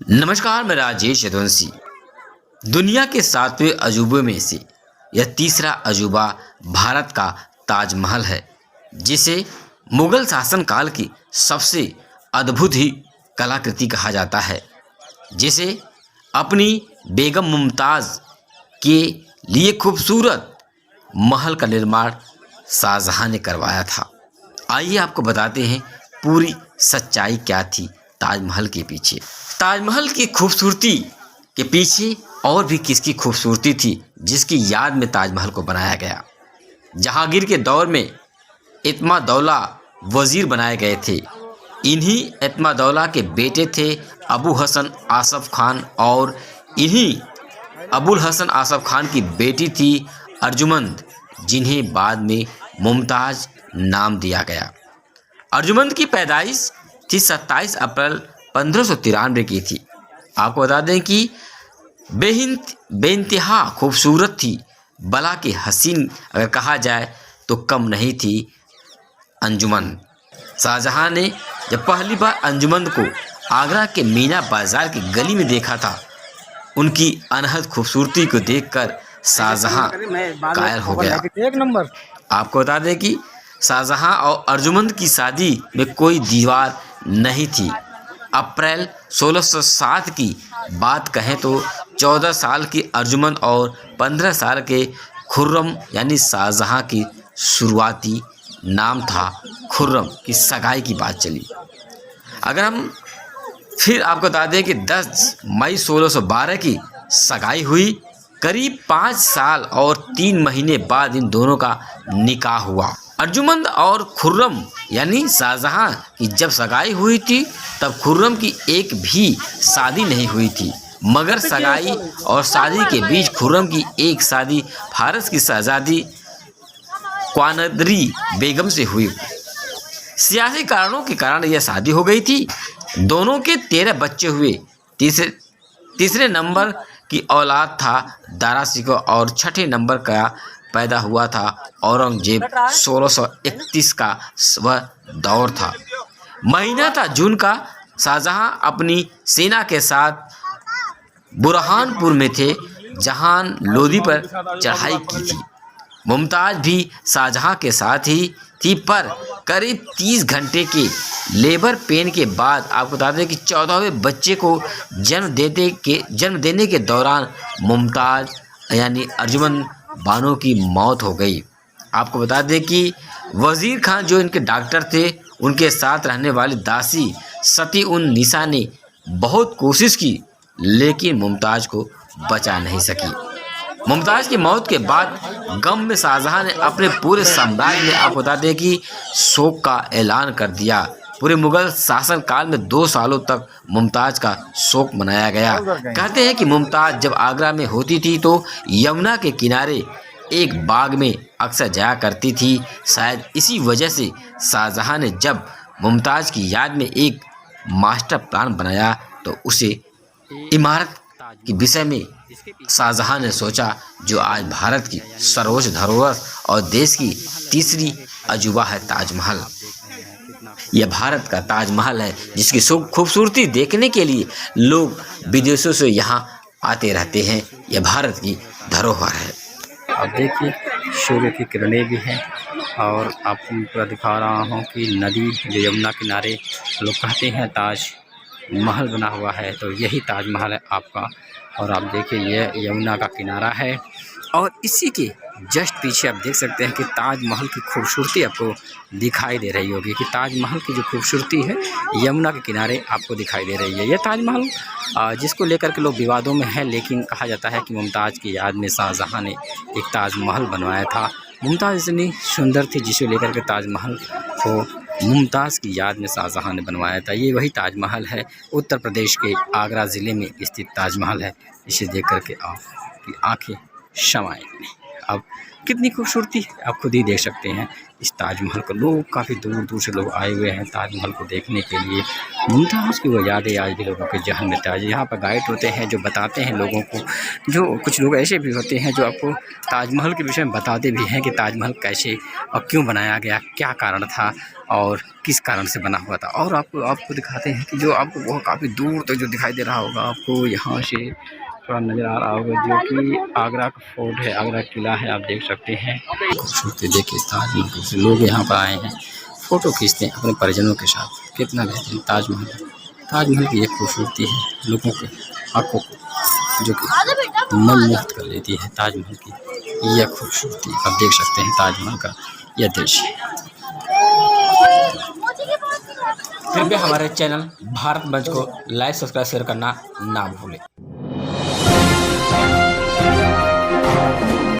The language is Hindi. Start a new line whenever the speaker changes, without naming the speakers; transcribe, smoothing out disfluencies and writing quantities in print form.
नमस्कार, मैं राजेश यदुवंशी। दुनिया के 7वें अजूबे में से यह तीसरा अजूबा भारत का ताजमहल है, जिसे मुगल शासनकाल की सबसे अद्भुत ही कलाकृति कहा जाता है, जिसे अपनी बेगम मुमताज़ के लिए खूबसूरत महल का निर्माण शाहजहां ने करवाया था। आइए आपको बताते हैं पूरी सच्चाई क्या थी ताजमहल के पीछे। ताजमहल की खूबसूरती के पीछे और भी किसकी खूबसूरती थी जिसकी याद में ताजमहल को बनाया गया। जहांगीर के दौर में इत्मादौला वज़ीर बनाए गए थे। इन्हीं इत्मादौला के बेटे थे अबू हसन आसफ़ खान और इन्हीं अबुल हसन आसफ़ खान की बेटी थी अर्जुमंद, जिन्हें बाद में मुमताज़ नाम दिया गया। अर्जुमंद की पैदाइश थी 27 अप्रैल 1593 की थी। आपको बता दें कि बेइंतहा खूबसूरत थी, बला के हसीन अगर कहा जाए तो कम नहीं थी अंजुमन। शाहजहां ने जब पहली बार अंजुमन को आगरा के मीना बाजार की गली में देखा था, उनकी अनहद खूबसूरती को देखकर शाहजहां कायल हो गया।
एक नंबर।
आपको बता दें कि शाहजहां और अर्जुमंद की शादी में कोई दीवार नहीं थी। अप्रैल 1607 की बात कहें तो 14 साल की अर्जुमंद और 15 साल के खुर्रम यानी शाहजहां की शुरुआती नाम था खुर्रम की सगाई की बात चली। अगर हम फिर आपको बता दें कि 10 मई 1612 की सगाई हुई। करीब 5 साल और 3 महीने बाद इन दोनों का निकाह हुआ। अर्जुमंद और खुर्रम यानी शाहजहां की जब सगाई हुई थी तब खुर्रम की एक भी शादी नहीं हुई थी, मगर सगाई और शादी के बीच खुर्रम की एक शादी फारस की शहजादी क्वानदरी बेगम से हुई। सियासी कारणों के कारण यह शादी हो गई थी। दोनों के 13 बच्चे हुए। तीसरे नंबर की औलाद था दारा शिकोह और छठे नंबर का पैदा हुआ था औरंगजेब। 1631 का वह दौर था। महीना था जून का। शाहजहां अपनी सेना के साथ बुरहानपुर में थे, जहां लोदी पर चढ़ाई की थी। मुमताज़ भी शाहजहां के साथ ही थी, पर करीब 30 घंटे के लेबर पेन के बाद आपको बता दें कि 14वें बच्चे को जन्म देने के दौरान मुमताज़ यानी अर्जुमंद बानो की मौत हो गई। आपको बता दें कि वज़ीर खान जो इनके डॉक्टर थे, उनके साथ रहने वाली दासी सती उन निसा ने बहुत कोशिश की, लेकिन मुमताज़ को बचा नहीं सकी। मुमताज़ की मौत के बाद गम में शाहजहां ने अपने पूरे साम्राज्य में आप बता दें कि शोक का ऐलान कर दिया। पूरे मुगल शासन काल में 2 सालों तक मुमताज़ का शोक मनाया गया। कहते हैं कि मुमताज़ जब आगरा में होती थी तो यमुना के किनारे एक बाग में अक्सर जाया करती थी। शायद इसी वजह से शाहजहां ने जब मुमताज़ की याद में एक मास्टर प्लान बनाया तो उसे इमारत के विषय में शाहजहां ने सोचा, जो आज भारत की सर्वोच्च धरोहर और देश की तीसरी अजूबा है ताजमहल। यह भारत का ताजमहल है, जिसकी खूबसूरती देखने के लिए लोग विदेशों से यहाँ आते रहते हैं। यह भारत की धरोहर है।
अब देखिए सूर्य की किरणें भी हैं और आपको पूरा दिखा रहा हूँ कि नदी जो यमुना किनारे लोग कहते हैं ताज महल बना हुआ है, तो यही ताजमहल है आपका। और आप देखिए यह यमुना का किनारा है और इसी के जस्ट पीछे आप देख सकते हैं कि ताजमहल की खूबसूरती आपको दिखाई दे रही होगी कि ताजमहल की जो खूबसूरती है यमुना के किनारे आपको दिखाई दे रही है। यह ताजमहल जिसको लेकर के लोग विवादों में है, लेकिन कहा जाता है कि मुमताज़ की याद में शाहजहां ने एक ताजमहल बनवाया था। मुमताज़ इतनी सुंदर थी जिसे लेकर के ताजमहल को मुमताज़ की याद में शाहजहां ने बनवाया था। ये वही ताजमहल है, उत्तर प्रदेश के आगरा ज़िले में स्थित ताजमहल है। इसे देख कर के आपकी आँखें शमाएंगी। अब कितनी खूबसूरती है आप खुद ही देख सकते हैं इस ताजमहल को। लोग काफ़ी दूर दूर से लोग आए हुए हैं ताजमहल को देखने के लिए। मुमताज़ की वो यादें आज भी लोगों के जहन में ताज़। यहाँ पर गाइड होते हैं जो बताते हैं लोगों को, जो कुछ लोग ऐसे भी होते हैं जो आपको ताजमहल के विषय में बताते भी हैं कि ताजमहल कैसे और क्यों बनाया गया, क्या कारण था और किस कारण से बना हुआ था। और आपको दिखाते हैं कि जो आपको वो काफ़ी दूर तक जो दिखाई दे रहा होगा, आपको यहाँ से थोड़ा नज़र आ रहा होगा, जो कि आगरा का फोर्ट है, आगरा किला है, आप देख सकते हैं। खूबसूरती देखिए ताजमहल से लोग यहाँ पर आए हैं, फ़ोटो खींचते हैं अपने परिजनों के साथ। कितना बेहतरीन ताजमहल है। ताजमहल की एक खूबसूरती है लोगों के आँखों को जो कि मनमोहित कर लेती है। ताजमहल की यह खूबसूरती आप देख सकते हैं, ताजमहल का यह दृश्य।
कृपया हमारे चैनल भारत मंच को लाइक, सब्सक्राइब, शेयर करना ना भूलें।